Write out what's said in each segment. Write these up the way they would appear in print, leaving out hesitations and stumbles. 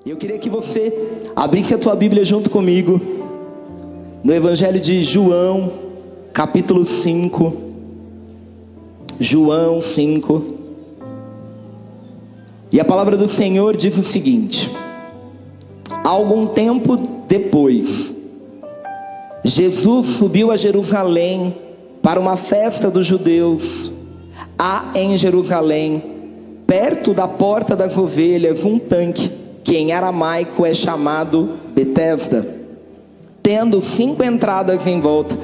Eu queria que você abrisse a tua Bíblia junto comigo no Evangelho de João, capítulo 5. João 5. E a palavra do Senhor diz o seguinte: algum tempo depois, Jesus subiu a Jerusalém para uma festa dos judeus. Há em Jerusalém, perto da porta das ovelhas, um tanque, que em aramaico é chamado Betesda, tendo 5 entradas em volta.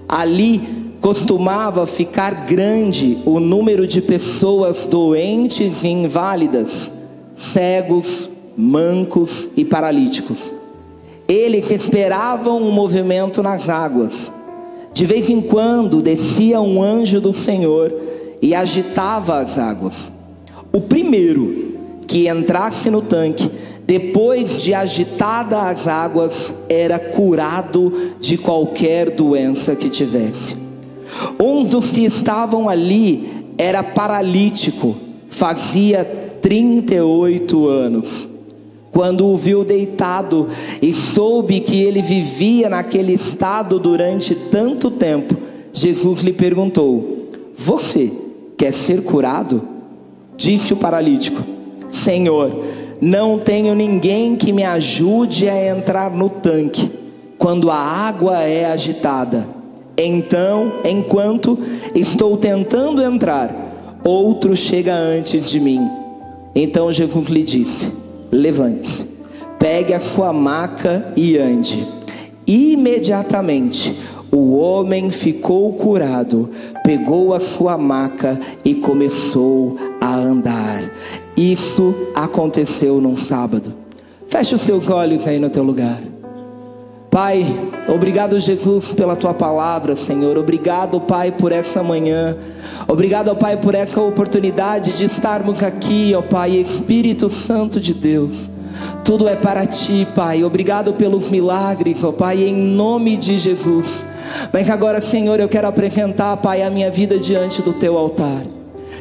Ali costumava ficar grande o número de pessoas doentes e inválidas, cegos, mancos e paralíticos. Eles esperavam um movimento nas águas. De vez em quando descia um anjo do Senhor e agitava as águas. O primeiro que entrasse no tanque, depois de agitada as águas, era curado de qualquer doença que tivesse. Um dos que estavam ali era paralítico, fazia 38 anos. Quando o viu deitado e soube que ele vivia naquele estado durante tanto tempo, Jesus lhe perguntou: você quer ser curado? Disse o paralítico: Senhor, não tenho ninguém que me ajude a entrar no tanque quando a água é agitada. Então, enquanto estou tentando entrar, outro chega antes de mim. Então Jesus lhe disse: levante, pegue a sua maca e ande. Imediatamente o homem ficou curado, pegou a sua maca e começou a andar. Isso aconteceu num sábado. Feche os teus olhos aí no teu lugar. Pai, obrigado, Jesus, pela tua palavra, Senhor. Obrigado, Pai, por essa manhã. Obrigado, Pai, por essa oportunidade de estarmos aqui, ó Pai, Espírito Santo de Deus. Tudo é para ti, Pai. Obrigado pelos milagres, ó Pai, em nome de Jesus. Mas agora, Senhor, eu quero apresentar, Pai, a minha vida diante do teu altar.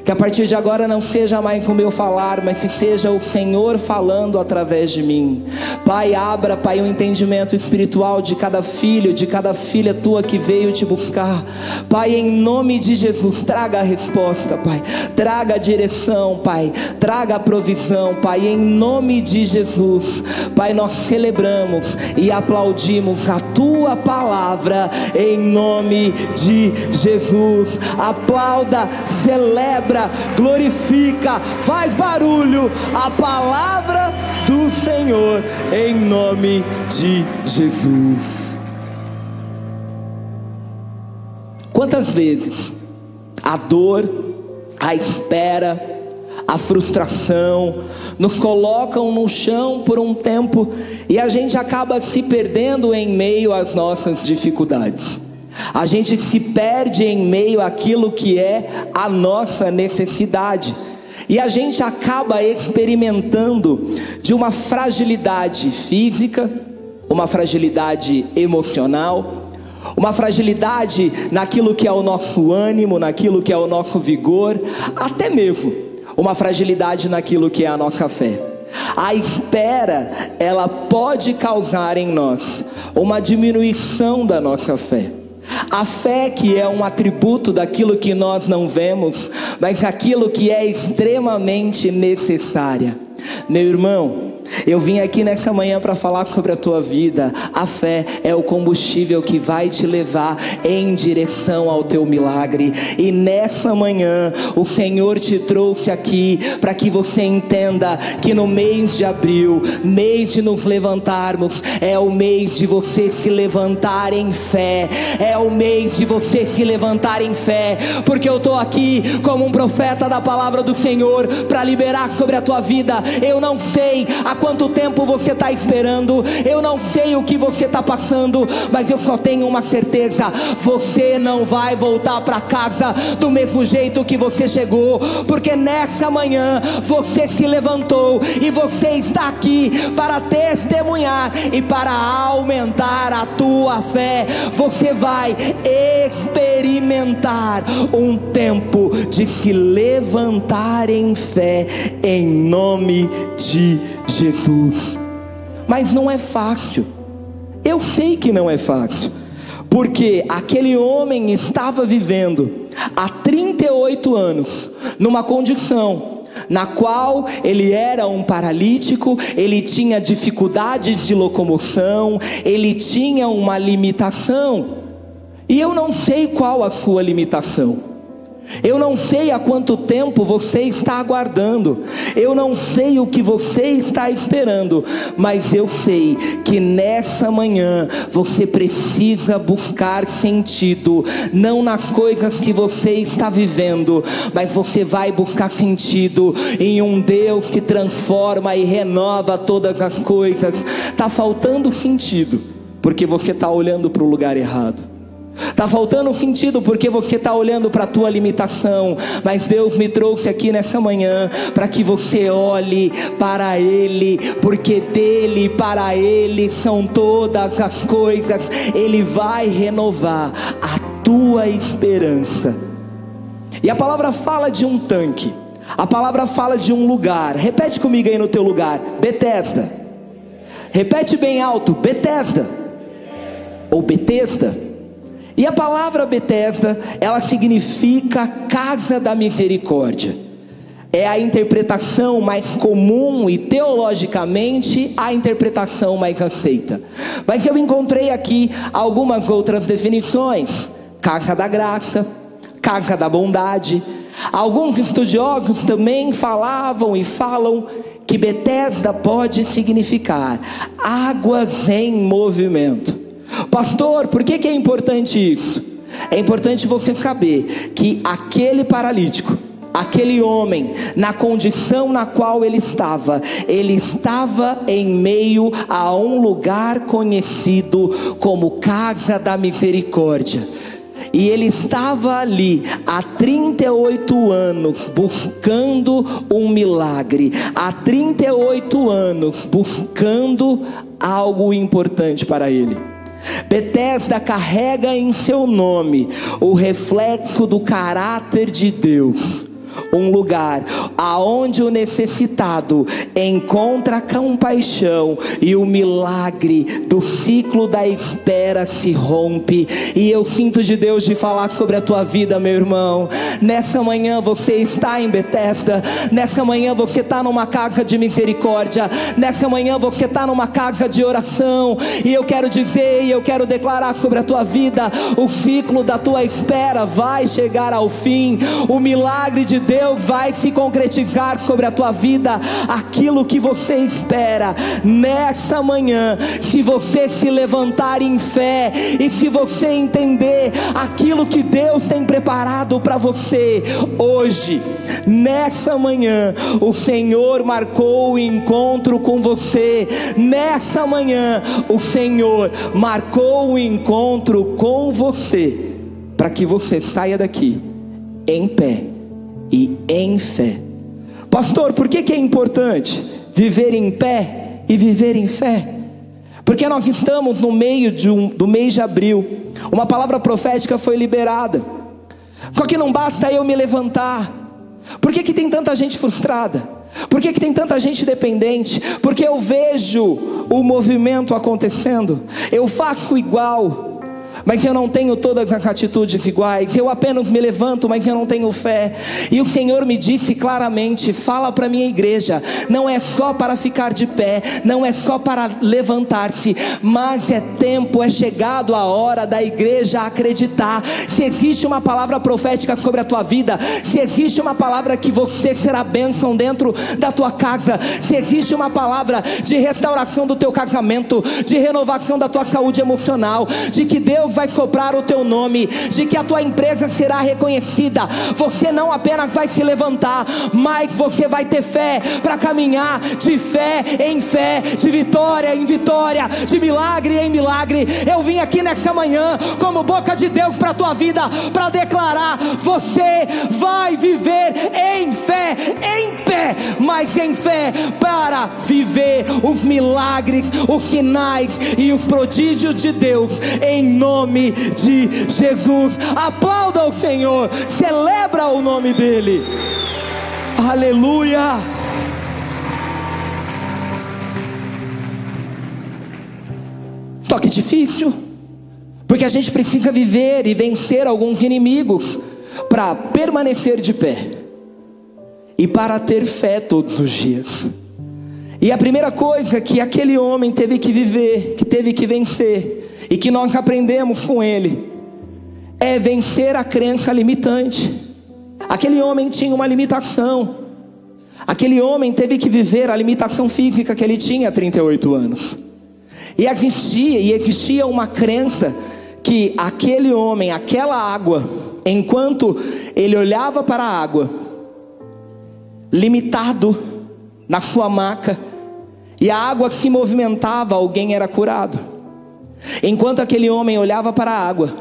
Que a partir de agora não seja mais o meu falar, mas que seja o Senhor falando através de mim. Pai, abra, Pai, o entendimento espiritual de cada filho, de cada filha tua que veio te buscar. Pai, em nome de Jesus, traga a resposta, Pai. Traga a direção, Pai. Traga a provisão, Pai, em nome de Jesus. Pai, nós celebramos e aplaudimos a tua palavra em nome de Jesus. Aplauda, celebra, glorifica, faz barulho a palavra do Senhor em nome de Jesus. Quantas vezes a dor, a espera, a frustração nos colocam no chão por um tempo e a gente acaba se perdendo em meio às nossas dificuldades. A gente se perde em meio àquilo que é a nossa necessidade. E a gente acaba experimentando de uma fragilidade física, uma fragilidade emocional, uma fragilidade naquilo que é o nosso ânimo, naquilo que é o nosso vigor, até mesmo uma fragilidade naquilo que é a nossa fé. A espera, ela pode causar em nós uma diminuição da nossa fé. A fé, que é um atributo daquilo que nós não vemos, mas aquilo que é extremamente necessária. Meu irmão, eu vim aqui nessa manhã para falar sobre a tua vida. A fé é o combustível que vai te levar em direção ao teu milagre. E nessa manhã o Senhor te trouxe aqui para que você entenda que no mês de abril, mês de nos levantarmos, é o mês de você se levantar em fé. É o mês de você se levantar em fé, porque eu estou aqui como um profeta da palavra do Senhor para liberar sobre a tua vida. Eu não sei há quanto tempo você está esperando, eu não sei o que você está passando, mas eu só tenho uma certeza: você não vai voltar para casa do mesmo jeito que você chegou, porque nessa manhã você se levantou e você está aqui para testemunhar e para aumentar a tua fé. Você vai experimentar um tempo de se levantar em fé em nome de Jesus. Mas não é fácil. Eu sei que não é fácil, porque aquele homem estava vivendo há 38 anos numa condição na qual ele era um paralítico, ele tinha dificuldade de locomoção, ele tinha uma limitação. E eu não sei qual a sua limitação. Eu não sei há quanto tempo você está aguardando, eu não sei o que você está esperando, mas eu sei que nessa manhã você precisa buscar sentido, não nas coisas que você está vivendo, mas você vai buscar sentido em um Deus que transforma e renova todas as coisas. Está faltando sentido, porque você está olhando para o lugar errado. Está faltando sentido porque você está olhando para a tua limitação, mas Deus me trouxe aqui nessa manhã para que você olhe para Ele, porque dele e para Ele são todas as coisas. Ele vai renovar a tua esperança. E a palavra fala de um tanque, a palavra fala de um lugar. Repete comigo aí no teu lugar: Betesda. Repete bem alto: Betesda ou Betesda. E a palavra Betesda, ela significa casa da misericórdia. É a interpretação mais comum e teologicamente a interpretação mais aceita. Mas eu encontrei aqui algumas outras definições: casa da graça, casa da bondade. Alguns estudiosos também falavam e falam que Betesda pode significar águas em movimento. Pastor, por que é importante isso? É importante você saber que aquele paralítico, aquele homem, na condição na qual ele estava em meio a um lugar conhecido como casa da misericórdia. E ele estava ali há 38 anos buscando um milagre, há 38 anos buscando algo importante para ele. Betesda carrega em seu nome o reflexo do caráter de Deus, um lugar aonde o necessitado encontra compaixão e o milagre do ciclo da espera se rompe. E eu sinto de Deus de falar sobre a tua vida, meu irmão. Nessa manhã você está em Betesda, nessa manhã você está numa casa de misericórdia, nessa manhã você está numa casa de oração, e eu quero dizer e eu quero declarar sobre a tua vida: o ciclo da tua espera vai chegar ao fim, o milagre de Deus vai se concretizar sobre a tua vida. Aquilo que você espera nessa manhã, se você se levantar em fé e se você entender aquilo que Deus tem preparado para você hoje, nessa manhã o Senhor marcou o encontro com você. Nessa manhã o Senhor marcou o encontro com você, para que você saia daqui em pé e em fé. Pastor, por que é importante viver em pé e viver em fé? Porque nós estamos no meio do mês de abril. Uma palavra profética foi liberada. Só que não basta eu me levantar. Por que tem tanta gente frustrada? Por que tem tanta gente dependente? Porque eu vejo o movimento acontecendo, eu faço igual, mas eu não tenho todas as atitudes iguais. Eu apenas me levanto, mas eu não tenho fé. E o Senhor me disse claramente: fala para a minha igreja, não é só para ficar de pé, não é só para levantar-se, mas é tempo, é chegado a hora da igreja acreditar. Se existe uma palavra profética sobre a tua vida, se existe uma palavra que você será bênção dentro da tua casa, se existe uma palavra de restauração do teu casamento, de renovação da tua saúde emocional, de que Deus vai soprar o teu nome, de que a tua empresa será reconhecida, você não apenas vai se levantar, mas você vai ter fé para caminhar de fé em fé, de vitória em vitória, de milagre em milagre. Eu vim aqui nessa manhã como boca de Deus para a tua vida, para declarar: você vai viver em fé, em pé, mas em fé, para viver os milagres, os sinais e os prodígios de Deus, em nome de Jesus. Aplauda o Senhor, celebra o nome dele. Aleluia. Só que difícil, porque a gente precisa viver e vencer alguns inimigos para permanecer de pé e para ter fé todos os dias. E a primeira coisa que aquele homem teve que viver, que teve que vencer, e que nós aprendemos com ele, é vencer a crença limitante. Aquele homem tinha uma limitação. Aquele homem teve que viver a limitação física que ele tinha há 38 anos. E existia uma crença que aquele homem, aquela água, enquanto ele olhava para a água, limitado na sua maca, e a água se movimentava, alguém era curado. Enquanto aquele homem olhava para a água,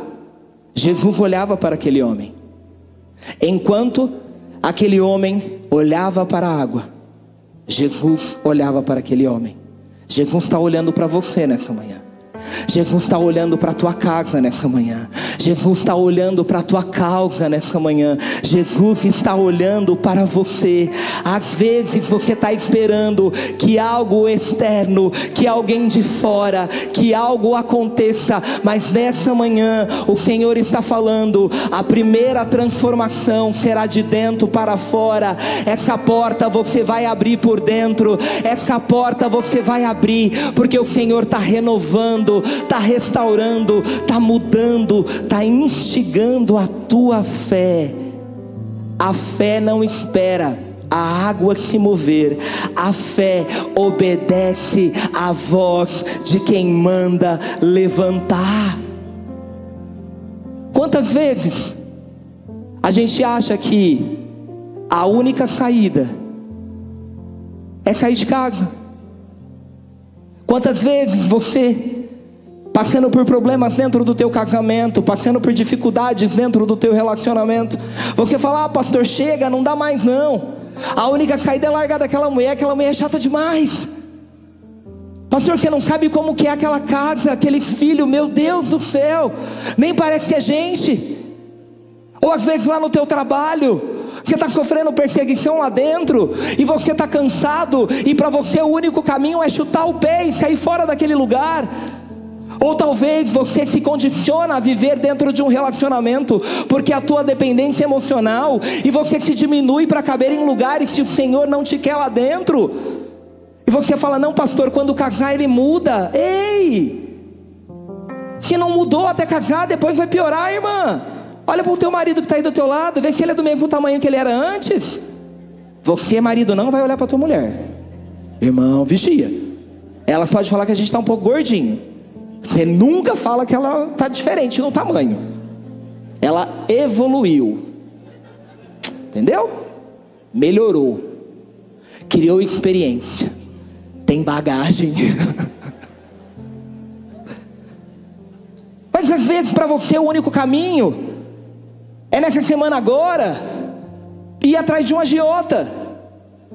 Jesus olhava para aquele homem. Enquanto aquele homem olhava para a água, Jesus olhava para aquele homem. Jesus está olhando para você nessa manhã. Jesus está olhando para a tua casa nessa manhã. Jesus está olhando para a tua causa nessa manhã. Jesus está olhando para você. Às vezes você está esperando que algo externo, que alguém de fora, que algo aconteça, mas nessa manhã o Senhor está falando: a primeira transformação será de dentro para fora. Essa porta você vai abrir por dentro. Essa porta você vai abrir, porque o Senhor está renovando, está restaurando, está mudando, está instigando a tua fé. A fé não espera a água se mover. A fé obedece à voz de quem manda levantar. Quantas vezes a gente acha que a única saída é sair de casa? Quantas vezes você, passando por problemas dentro do teu casamento, passando por dificuldades dentro do teu relacionamento, você fala: ah, pastor, chega, não dá mais não. A única saída é largar daquela mulher, aquela mulher é chata demais. Pastor, você não sabe como que é aquela casa, aquele filho, meu Deus do céu, nem parece que é gente. Ou às vezes lá no teu trabalho, você está sofrendo perseguição lá dentro, e você está cansado, e para você o único caminho é chutar o pé e sair fora daquele lugar. Ou talvez você se condiciona a viver dentro de um relacionamento, porque a tua dependência emocional, e você se diminui para caber em lugares que o Senhor não te quer lá dentro. E você fala: não, pastor, quando casar ele muda. Ei, se não mudou até casar, depois vai piorar, irmã. Olha para o teu marido que está aí do teu lado, vê que ele é do mesmo tamanho que ele era antes. Você, marido, não vai olhar para tua mulher. Irmão, vigia. Ela pode falar que a gente está um pouco gordinho. Você nunca fala que ela está diferente no tamanho. Ela evoluiu. Entendeu? Melhorou. Criou experiência. Tem bagagem. Mas às vezes para você o único caminho é nessa semana agora ir atrás de um agiota.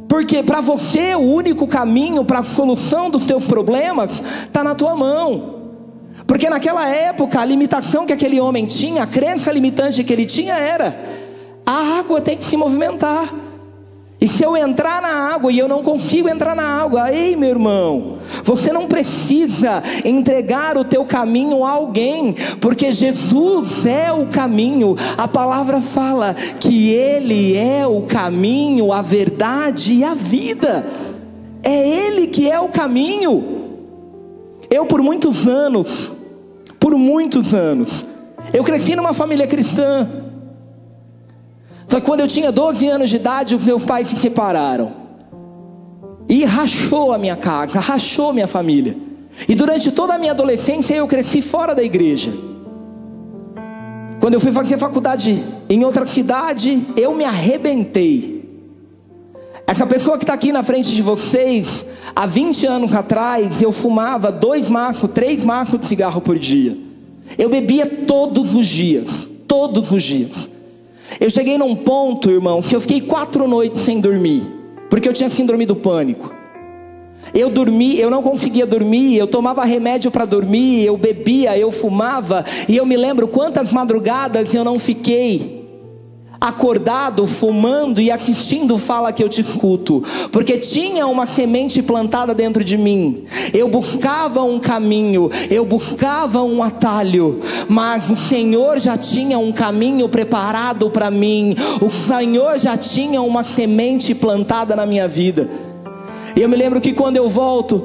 Porque para você o único caminho para a solução dos teus problemas está na tua mão. Porque naquela época a limitação que aquele homem tinha, a crença limitante que ele tinha era: a água tem que se movimentar. E se eu entrar na água e eu não consigo entrar na água, ei meu irmão, você não precisa entregar o teu caminho a alguém, porque Jesus é o caminho. A palavra fala que Ele é o caminho, a verdade e a vida. É Ele que é o caminho. Eu por muitos anos, eu cresci numa família cristã. Só que quando eu tinha 12 anos de idade, os meus pais se separaram. E rachou a minha casa, rachou a minha família. E durante toda a minha adolescência eu cresci fora da igreja. Quando eu fui fazer faculdade em outra cidade, eu me arrebentei. Essa pessoa que está aqui na frente de vocês, há 20 anos atrás, eu fumava 2 maços, 3 maços de cigarro por dia. Eu bebia todos os dias. Eu cheguei num ponto, irmão, que eu fiquei 4 noites sem dormir, porque eu tinha síndrome do pânico. Eu não conseguia dormir, eu tomava remédio para dormir, eu bebia, eu fumava, e eu me lembro quantas madrugadas eu não fiquei acordado, fumando e assistindo Fala Que Eu Te Escuto, porque tinha uma semente plantada dentro de mim. Eu buscava um caminho, eu buscava um atalho, mas o Senhor já tinha um caminho preparado para mim. O Senhor já tinha uma semente plantada na minha vida. E eu me lembro que quando eu volto,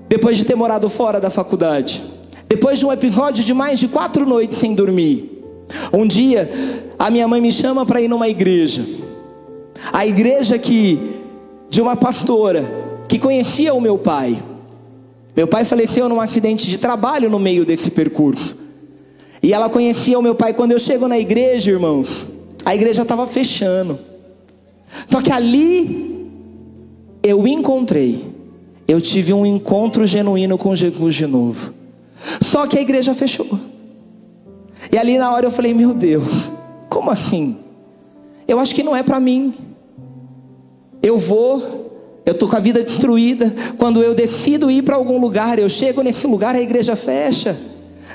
depois de ter morado fora da faculdade, depois de um episódio de mais de 4 noites sem dormir, um dia a minha mãe me chama para ir numa igreja. A igreja de uma pastora que conhecia o meu pai. Meu pai faleceu num acidente de trabalho no meio desse percurso. E ela conhecia o meu pai. Quando eu chego na igreja, irmãos, a igreja estava fechando. Só que ali eu tive um encontro genuíno com Jesus de novo. Só que a igreja fechou. E ali na hora eu falei, meu Deus, como assim? Eu acho que não é para mim. Eu tô com a vida destruída. Quando eu decido ir para algum lugar, eu chego nesse lugar, a igreja fecha.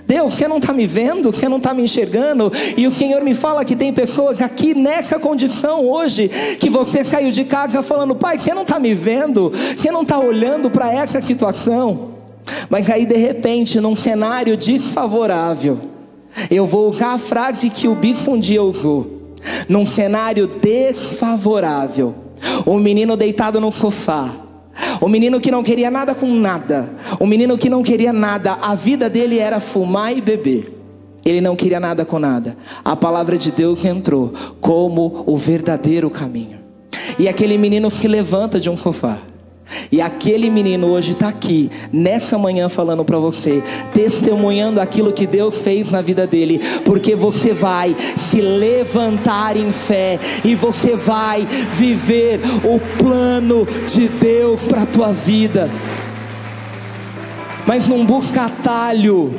Deus, você não está me vendo? Você não está me enxergando? E o Senhor me fala que tem pessoas aqui nessa condição hoje, que você saiu de casa falando, pai, você não está me vendo? Você não está olhando para essa situação? Mas aí de repente, num cenário desfavorável, eu vou usar a frase que o bispo um dia usou. Num cenário desfavorável, o menino deitado no sofá, o menino que não queria nada com nada, o menino que não queria nada, a vida dele era fumar e beber. Ele não queria nada com nada. A palavra de Deus entrou como o verdadeiro caminho. E aquele menino se levanta de um sofá. E aquele menino hoje está aqui, nessa manhã, falando para você, testemunhando aquilo que Deus fez na vida dele. Porque você vai se levantar em fé, e você vai viver o plano de Deus para a tua vida. Mas não busca atalho.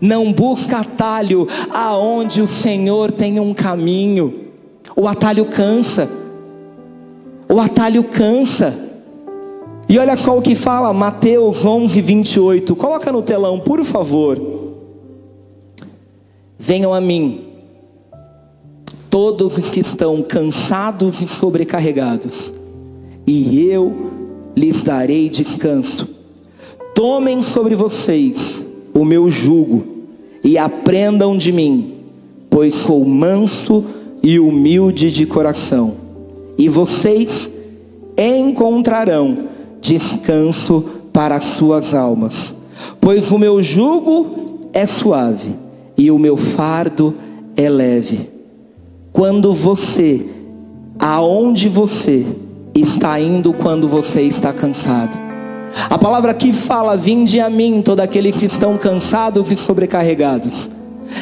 Não busca atalho aonde o Senhor tem um caminho. O atalho cansa. O atalho cansa. E olha só o que fala Mateus 11, 28. Coloca no telão, por favor. Venham a mim, todos que estão cansados e sobrecarregados, e eu lhes darei descanso. Tomem sobre vocês o meu jugo e aprendam de mim, pois sou manso e humilde de coração, e vocês encontrarão descanso para as suas almas, pois o meu jugo é suave e o meu fardo é leve. Aonde você está indo quando você está cansado? A palavra aqui fala, vinde a mim todos aqueles que estão cansados e sobrecarregados.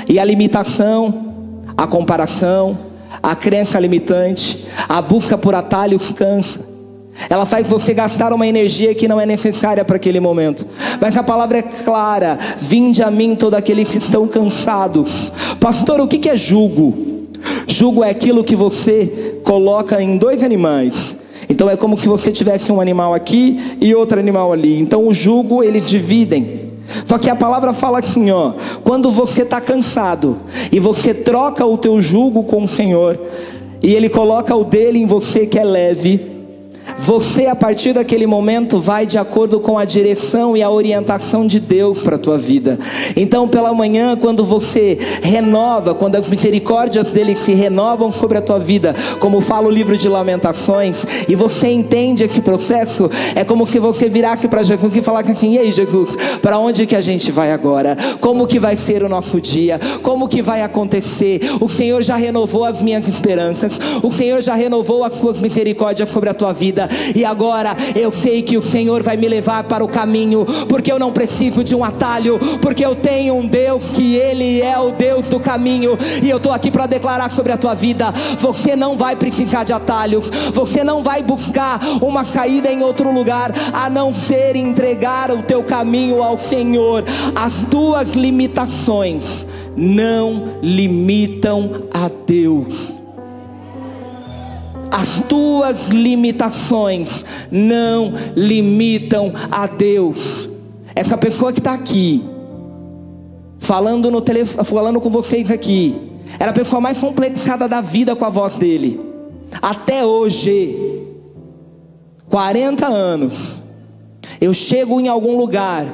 E a limitação, a comparação, a crença limitante, a busca por atalhos cansa. Ela faz você gastar uma energia que não é necessária para aquele momento. Mas a palavra é clara, vinde a mim todos aqueles que estão cansados. Pastor, o que é jugo? Jugo é aquilo que você coloca em 2 animais. Então é como se você tivesse um animal aqui e outro animal ali. Então o jugo eles dividem. Só que a palavra fala assim, quando você está cansado e você troca o teu jugo com o Senhor, e Ele coloca o dele em você que é leve, você a partir daquele momento vai de acordo com a direção e a orientação de Deus para a tua vida. Então pela manhã, quando você renova, quando as misericórdias dele se renovam sobre a tua vida, como fala o livro de Lamentações, e você entende esse processo, é como se você virasse para Jesus e falasse assim, e aí Jesus, para onde que a gente vai agora? Como que vai ser o nosso dia? Como que vai acontecer? O Senhor já renovou as minhas esperanças, o Senhor já renovou as suas misericórdias sobre a tua vida. E agora eu sei que o Senhor vai me levar para o caminho, porque eu não preciso de um atalho, porque eu tenho um Deus que Ele é o Deus do caminho. E eu estou aqui para declarar sobre a tua vida, você não vai precisar de atalhos, você não vai buscar uma saída em outro lugar, a não ser entregar o teu caminho ao Senhor. As tuas limitações não limitam a Deus. As tuas limitações não limitam a Deus. Essa pessoa que está aqui, falando no telefone, falando com vocês aqui, Era a pessoa mais complexada da vida com a voz dele. Até hoje, 40 anos, eu chego em algum lugar,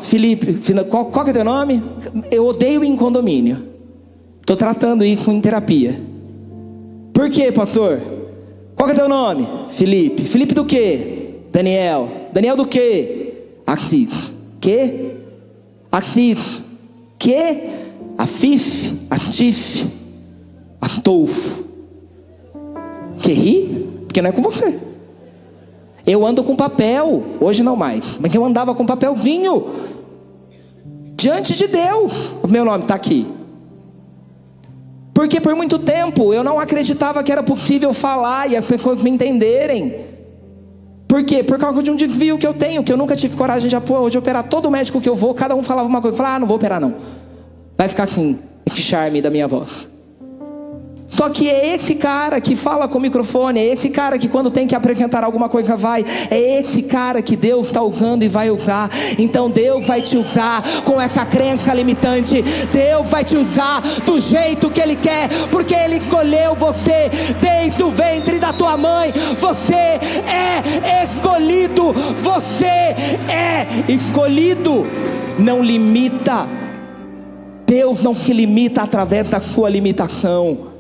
Felipe, qual que é teu nome? Eu odeio ir em condomínio. Estou tratando isso em terapia. Por quê, pastor? Qual que é teu nome? Felipe. Felipe do quê? Daniel. Daniel do quê? Assis. Que? Assis. Que? Afif. Atif. Atolfo. Que ri? Porque não é com você. Eu ando com papel. Hoje não mais. Mas eu andava com papelzinho. Diante de Deus. O meu nome está aqui. Porque por muito tempo eu não acreditava que era possível falar e as pessoas me entenderem. Por quê? Por causa de um desvio que eu tenho, que eu nunca tive coragem de operar. Todo médico que eu vou, cada um falava uma coisa. Eu falava, não vou operar não. Vai ficar assim, esse charme da minha voz. Só que é esse cara que fala com o microfone, é esse cara que quando tem que apresentar alguma coisa vai, é esse cara que Deus está usando e vai usar. Então Deus vai te usar com essa crença limitante. Deus vai te usar do jeito que Ele quer, porque Ele escolheu você desde o ventre da tua mãe. Você é escolhido, você é escolhido. Não limita. Deus não se limita através da sua limitação.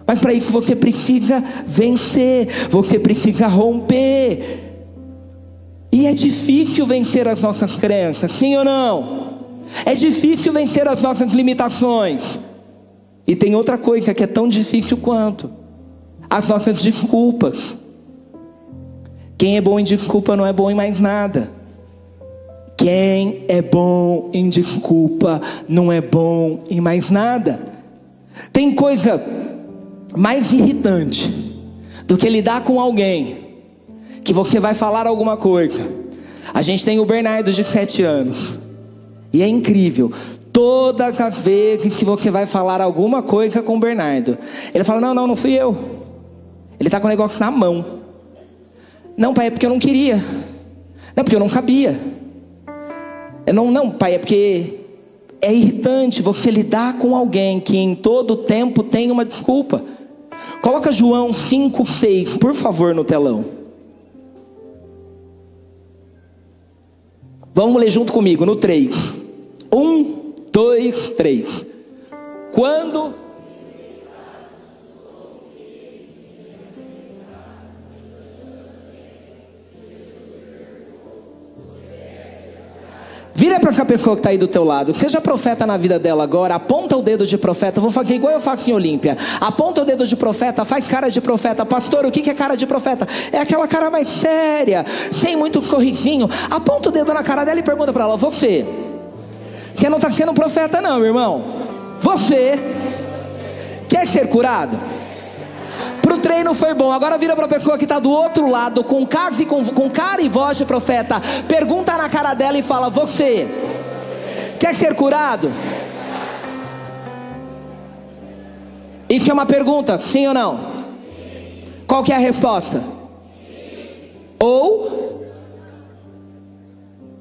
Mas para isso você precisa vencer, você precisa romper. E é difícil vencer as nossas crenças, sim ou não? É difícil vencer as nossas limitações. E tem outra coisa que é tão difícil quanto: as nossas desculpas. Quem é bom em desculpa não é bom em mais nada. Quem é bom em desculpa não é bom em mais nada. Tem coisa mais irritante do que lidar com alguém que você vai falar alguma coisa. A gente tem o Bernardo de 7 anos e é incrível. Todas as vezes que você vai falar alguma coisa com o Bernardo, ele fala, não fui eu. Ele está com o negócio na mão. Não, pai, é porque eu não queria. Não, porque eu não sabia. Não, pai, é porque é irritante você lidar com alguém que em todo tempo tem uma desculpa. Coloca João 5:6, por favor, no telão. Vamos ler junto comigo, no 3. 1, 2, 3. Quando... Vira para essa pessoa que está aí do teu lado. Seja profeta na vida dela agora. Aponta o dedo de profeta. Vou fazer igual eu faço em Olímpia. Aponta o dedo de profeta. Faz cara de profeta. Pastor, o que é cara de profeta? É aquela cara mais séria, sem muito sorrisinho. Aponta o dedo na cara dela e pergunta para ela: você não está sendo profeta não, meu irmão. Você quer ser curado? Pro treino foi bom. Agora vira para a pessoa que está do outro lado, com cara e voz de profeta. Pergunta na cara dela e fala: você quer ser curado? Isso é uma pergunta, sim ou não? Qual que é a resposta? Ou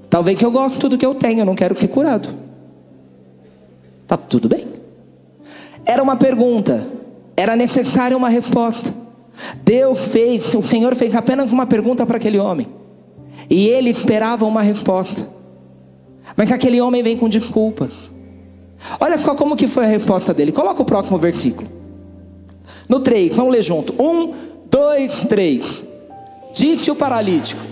talvez que eu gosto do que eu tenho, eu não quero ser curado. Tá tudo bem. Era uma pergunta. Era necessária uma resposta. O Senhor fez apenas uma pergunta para aquele homem. E ele esperava uma resposta. Mas aquele homem vem com desculpas. Olha só como que foi a resposta dele. Coloca o próximo versículo. No 3, vamos ler junto. 1, 2, 3. Disse o paralítico: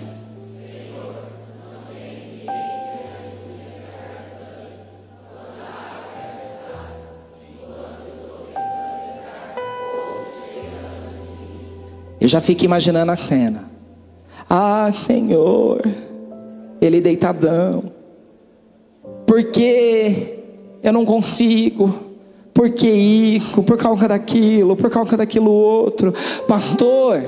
eu já fico imaginando a cena. Ah, Senhor, ele deitadão. Porque eu não consigo. Porque isso, por causa daquilo outro. Pastor,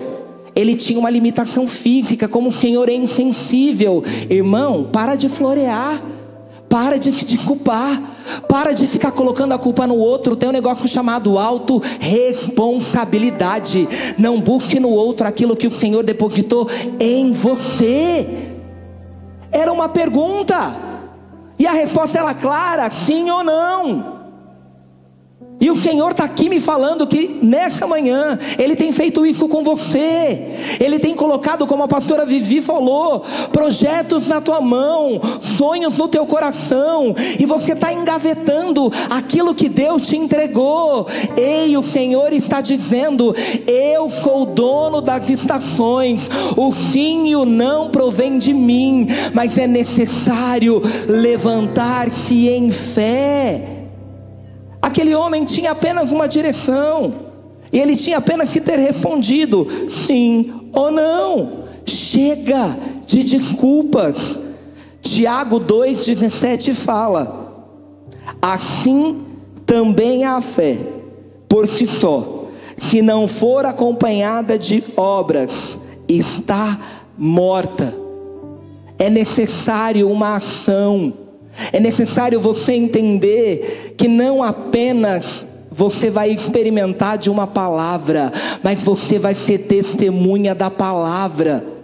ele tinha uma limitação física, como o Senhor é insensível. Irmão, para de florear. Para de te culpar. Para de ficar colocando a culpa no outro. Tem um negócio chamado autorresponsabilidade. Não busque no outro aquilo que o Senhor depositou em você. Era uma pergunta. E a resposta era clara: sim ou não. E o Senhor está aqui me falando que nessa manhã Ele tem feito isso com você. Ele tem colocado, como a pastora Vivi falou, projetos na tua mão, sonhos no teu coração, e você está engavetando aquilo que Deus te entregou. Ei, o Senhor está dizendo: eu sou o dono das estações, o sim e o não provém de mim, mas é necessário levantar-se em fé. Aquele homem tinha apenas uma direção, e ele tinha apenas que ter respondido sim ou não. Chega de desculpas. Tiago 2,17 fala: assim também a fé, por si só, se não for acompanhada de obras, está morta. É necessário uma ação. É necessário você entender que não apenas você vai experimentar de uma palavra, mas você vai ser testemunha da palavra.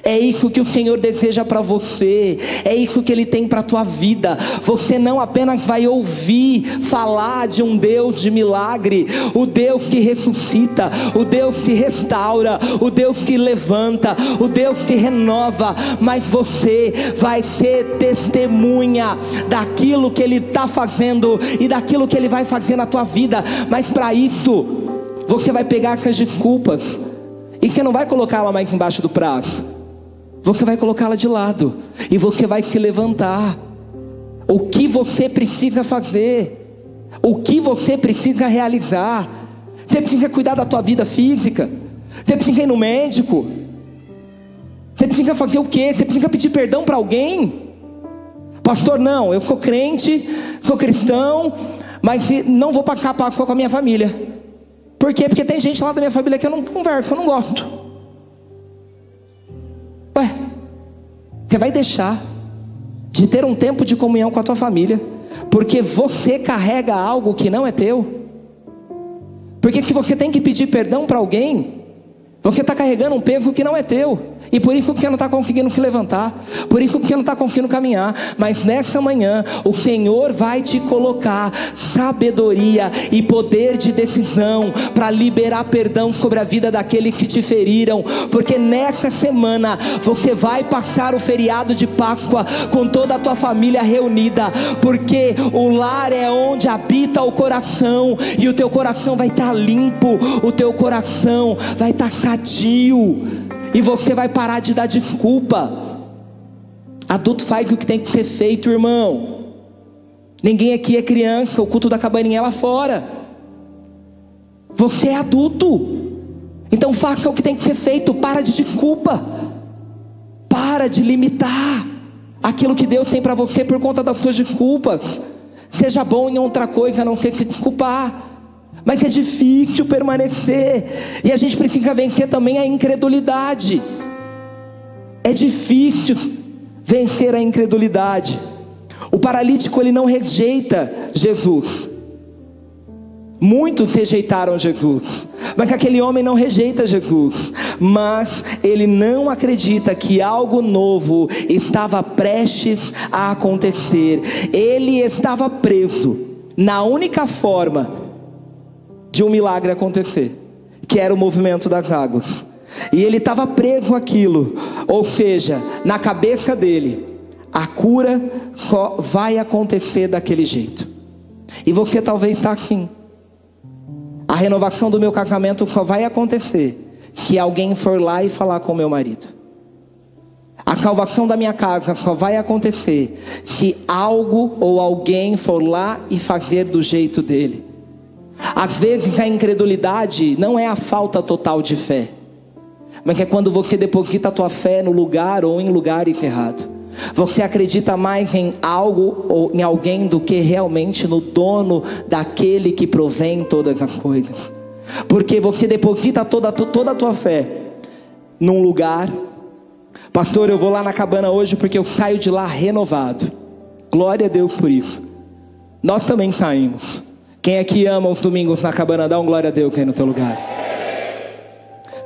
É isso que o Senhor deseja para você, é isso que Ele tem para a tua vida. Você não apenas vai ouvir falar de um Deus de milagre, o Deus que ressuscita, o Deus que restaura, o Deus que levanta, o Deus que renova, mas você vai ser testemunha daquilo que Ele está fazendo e daquilo que Ele vai fazer na tua vida. Mas para isso, você vai pegar essas desculpas e você não vai colocá-la mais embaixo do prato. Você vai colocá-la de lado e você vai se levantar. O que você precisa fazer? O que você precisa realizar? Você precisa cuidar da tua vida física? Você precisa ir no médico? Você precisa fazer o quê? Você precisa pedir perdão para alguém? Pastor, não, eu sou crente, sou cristão, mas não vou passar Páscoa com a minha família. Por quê? Porque tem gente lá da minha família que eu não converso, eu não gosto. Ué, você vai deixar de ter um tempo de comunhão com a tua família porque você carrega algo que não é teu? Porque que você tem que pedir perdão para alguém? Você está carregando um peso que não é teu, e por isso que você não está conseguindo se levantar, por isso que você não está conseguindo caminhar. Mas nessa manhã o Senhor vai te colocar sabedoria e poder de decisão para liberar perdão sobre a vida daqueles que te feriram. Porque nessa semana você vai passar o feriado de Páscoa com toda a tua família reunida, porque o lar é onde habita o coração, e o teu coração vai estar limpo, o teu coração vai estar sadio, e você vai parar de dar desculpa. Adulto faz o que tem que ser feito, irmão. Ninguém aqui é criança, o culto da cabaninha é lá fora. Você é adulto, então faça o que tem que ser feito. Para de desculpa, para de limitar aquilo que Deus tem para você por conta das suas desculpas. Seja bom em outra coisa, a não ser se desculpar. Mas é difícil permanecer, e a gente precisa vencer também a incredulidade. É difícil vencer a incredulidade. O paralítico, ele não rejeita Jesus. Muitos rejeitaram Jesus, mas aquele homem não rejeita Jesus, mas ele não acredita que algo novo estava prestes a acontecer. Ele estava preso na única forma de um milagre acontecer, que era o movimento das águas, e ele estava preso àquilo. Ou seja, na cabeça dele, a cura só vai acontecer daquele jeito. E você talvez está assim: a renovação do meu casamento só vai acontecer se alguém for lá e falar com o meu marido. A salvação da minha casa só vai acontecer se algo ou alguém for lá e fazer do jeito dele. Às vezes a incredulidade não é a falta total de fé, mas é quando você deposita a tua fé no lugar ou em lugares errados. Você acredita mais em algo ou em alguém do que realmente no dono daquele que provém todas as coisas. Porque você deposita toda a tua fé num lugar. Pastor, eu vou lá na cabana hoje porque eu saio de lá renovado. Glória a Deus por isso. Nós também saímos. Quem aqui ama os domingos na cabana, dá um glória a Deus aí no teu lugar.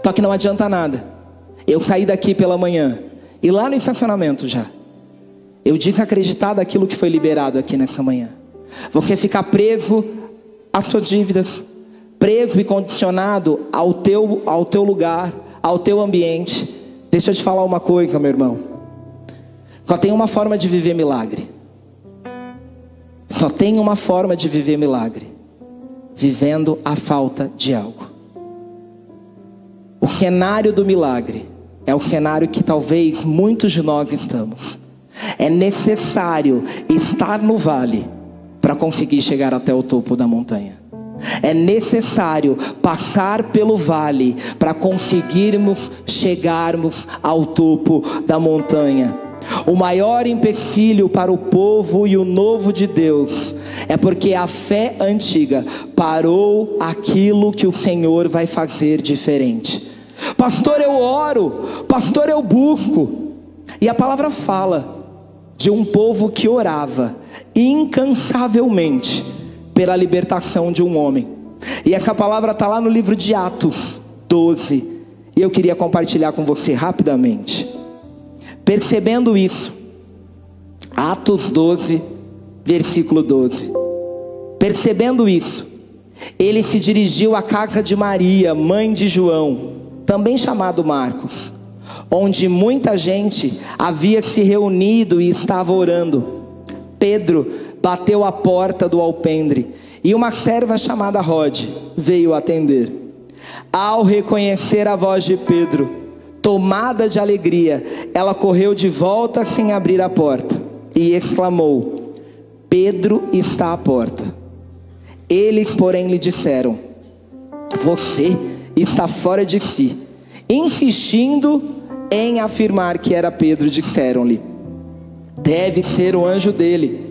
Só que não adianta nada eu sair daqui pela manhã e lá no estacionamento já eu desacreditar daquilo que foi liberado aqui nessa manhã. Você ficar preso a tua dívida, preso e condicionado ao teu lugar, ao teu ambiente. Deixa eu te falar uma coisa, meu irmão. Só tem uma forma de viver milagre. Só tem uma forma de viver milagre: vivendo a falta de algo. O cenário do milagre é o cenário que talvez muitos de nós estamos. É necessário estar no vale para conseguir chegar até o topo da montanha. É necessário passar pelo vale para conseguirmos chegarmos ao topo da montanha. O maior empecilho para o povo e o novo de Deus é porque a fé antiga parou aquilo que o Senhor vai fazer diferente. Pastor, eu oro, pastor, eu busco. E a palavra fala de um povo que orava incansavelmente pela libertação de um homem. E essa palavra está lá no livro de Atos 12. E eu queria compartilhar com você rapidamente. Percebendo isso, Atos 12, versículo 12. Percebendo isso, ele se dirigiu à casa de Maria, mãe de João, também chamado Marcos, onde muita gente havia se reunido e estava orando. Pedro bateu à porta do alpendre e uma serva chamada Rode veio atender. Ao reconhecer a voz de Pedro, tomada de alegria, ela correu de volta sem abrir a porta e exclamou: Pedro está à porta. Eles, porém, lhe disseram: você está fora de ti. Insistindo em afirmar que era Pedro, disseram-lhe: deve ser o anjo dele.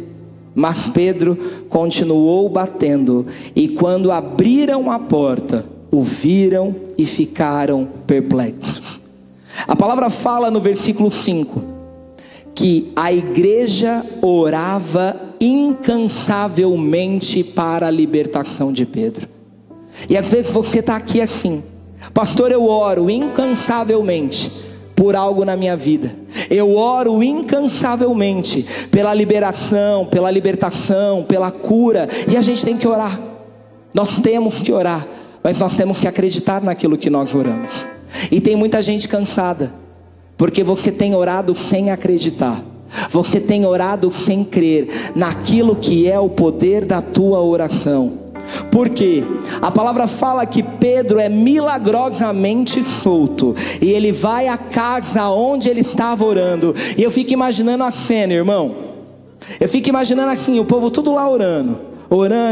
Mas Pedro continuou batendo, e quando abriram a porta, o viram e ficaram perplexos. A palavra fala no versículo 5 que a igreja orava incansavelmente para a libertação de Pedro. E às vezes você está aqui assim: pastor, eu oro incansavelmente por algo na minha vida. Eu oro incansavelmente pela liberação, pela libertação, pela cura. E a gente tem que orar. Nós temos que orar, mas nós temos que acreditar naquilo que nós oramos. E tem muita gente cansada, porque você tem orado sem acreditar. Você tem orado sem crer naquilo que é o poder da tua oração. Porque a palavra fala que Pedro é milagrosamente solto, e ele vai à casa onde ele estava orando. E eu fico imaginando a cena, irmão. Eu fico imaginando assim, o povo tudo lá orando,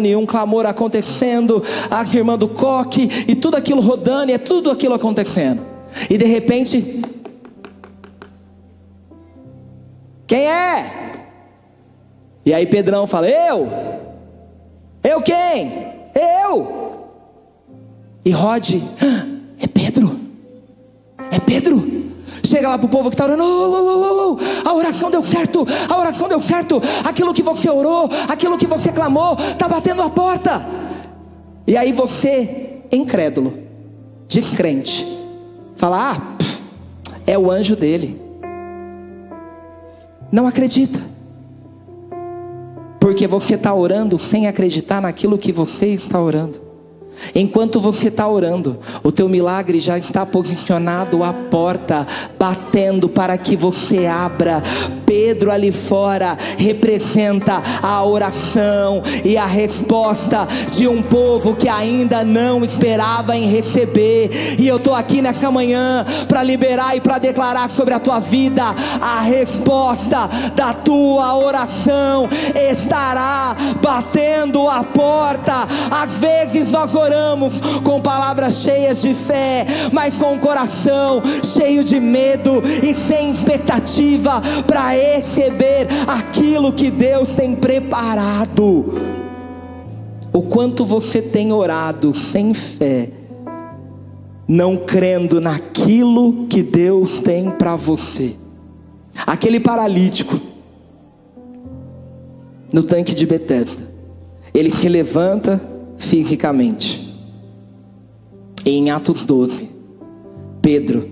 e um clamor acontecendo, a irmã do coque, e tudo aquilo rodando, e é tudo aquilo acontecendo. E de repente, quem é? E aí Pedrão fala: eu quem? Eu. E Rod: é Pedro. É Pedro. Chega lá pro povo que está orando: a oração deu certo, a oração deu certo. Aquilo que você orou, aquilo que você clamou, está batendo a porta. E aí você, incrédulo, descrente, fala: é o anjo dele. Não acredita. Porque você está orando sem acreditar naquilo que você está orando. Enquanto você está orando, o teu milagre já está posicionado à porta, batendo para que você abra. Pedro ali fora representa a oração e a resposta de um povo que ainda não esperava em receber. E eu estou aqui nessa manhã para liberar e para declarar sobre a tua vida: a resposta da tua oração estará batendo a porta. Às vezes nós oramos com palavras cheias de fé, mas com o coração cheio de medo e sem expectativa para receber aquilo que Deus tem preparado. O quanto você tem orado sem fé, não crendo naquilo que Deus tem para você. Aquele paralítico no tanque de Betesda, ele se levanta fisicamente. Em Atos 12, Pedro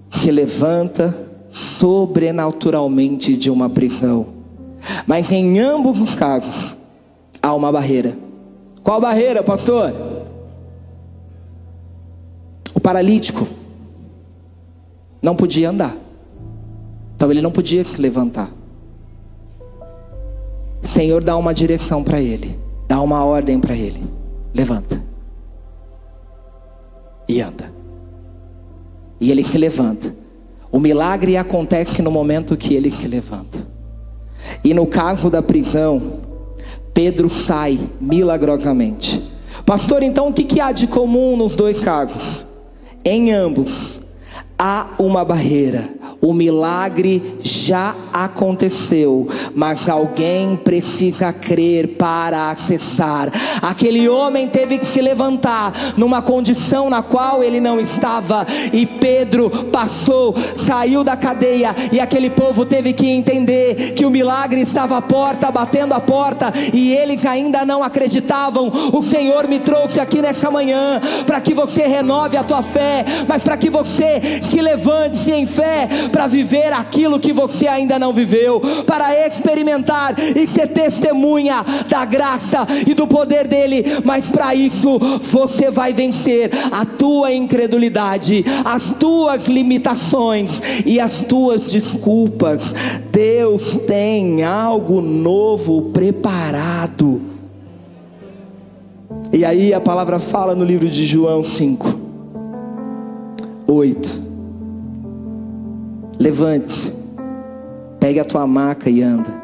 se levanta sobrenaturalmente de uma prisão. Mas em ambos os casos há uma barreira. Qual barreira, pastor? O paralítico não podia andar, então ele não podia levantar. O Senhor dá uma direção para ele, dá uma ordem para ele: levanta e anda. E ele que levanta. O milagre acontece no momento que ele que levanta. E no caso da prisão, Pedro sai milagrosamente. Pastor, então o que há de comum nos dois casos? Em ambos há uma barreira. O milagre já aconteceu, mas alguém precisa crer para acessar. Aquele homem teve que se levantar numa condição na qual ele não estava, e Pedro passou, saiu da cadeia, e aquele povo teve que entender que o milagre estava à porta, batendo a porta, e eles ainda não acreditavam. O Senhor me trouxe aqui nessa manhã para que você renove a tua fé, mas para que você se levante em fé para viver aquilo que você ainda não viveu, para experimentar e ser testemunha da graça e do poder dele. Mas para isso você vai vencer a tua incredulidade, as tuas limitações e as tuas desculpas. Deus tem algo novo preparado. E aí a palavra fala no livro de João 5:8: levante, pegue a tua maca e anda.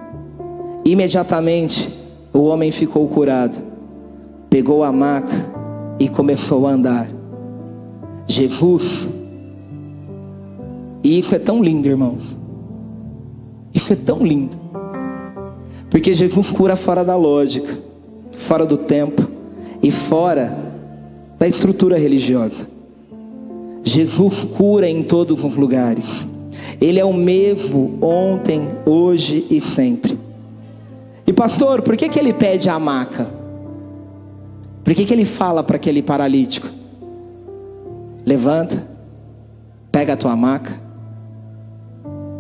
Imediatamente o homem ficou curado, pegou a maca e começou a andar. Jesus, e isso é tão lindo, irmãos, isso é tão lindo, porque Jesus cura fora da lógica, fora do tempo e fora da estrutura religiosa. Jesus cura em todos os lugares. Ele é o mesmo ontem, hoje e sempre. E pastor, por que ele pede a maca? Por que ele fala para aquele paralítico: levanta, pega a tua maca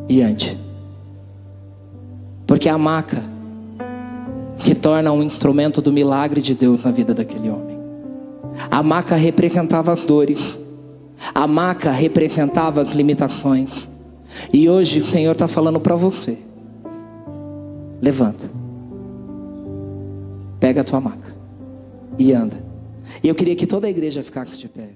e ande? Porque a maca que torna um instrumento do milagre de Deus na vida daquele homem. A maca representava as dores, a maca representava as limitações. E hoje o Senhor está falando para você: levanta, pega a tua maca e anda. E eu queria que toda a igreja ficasse de pé.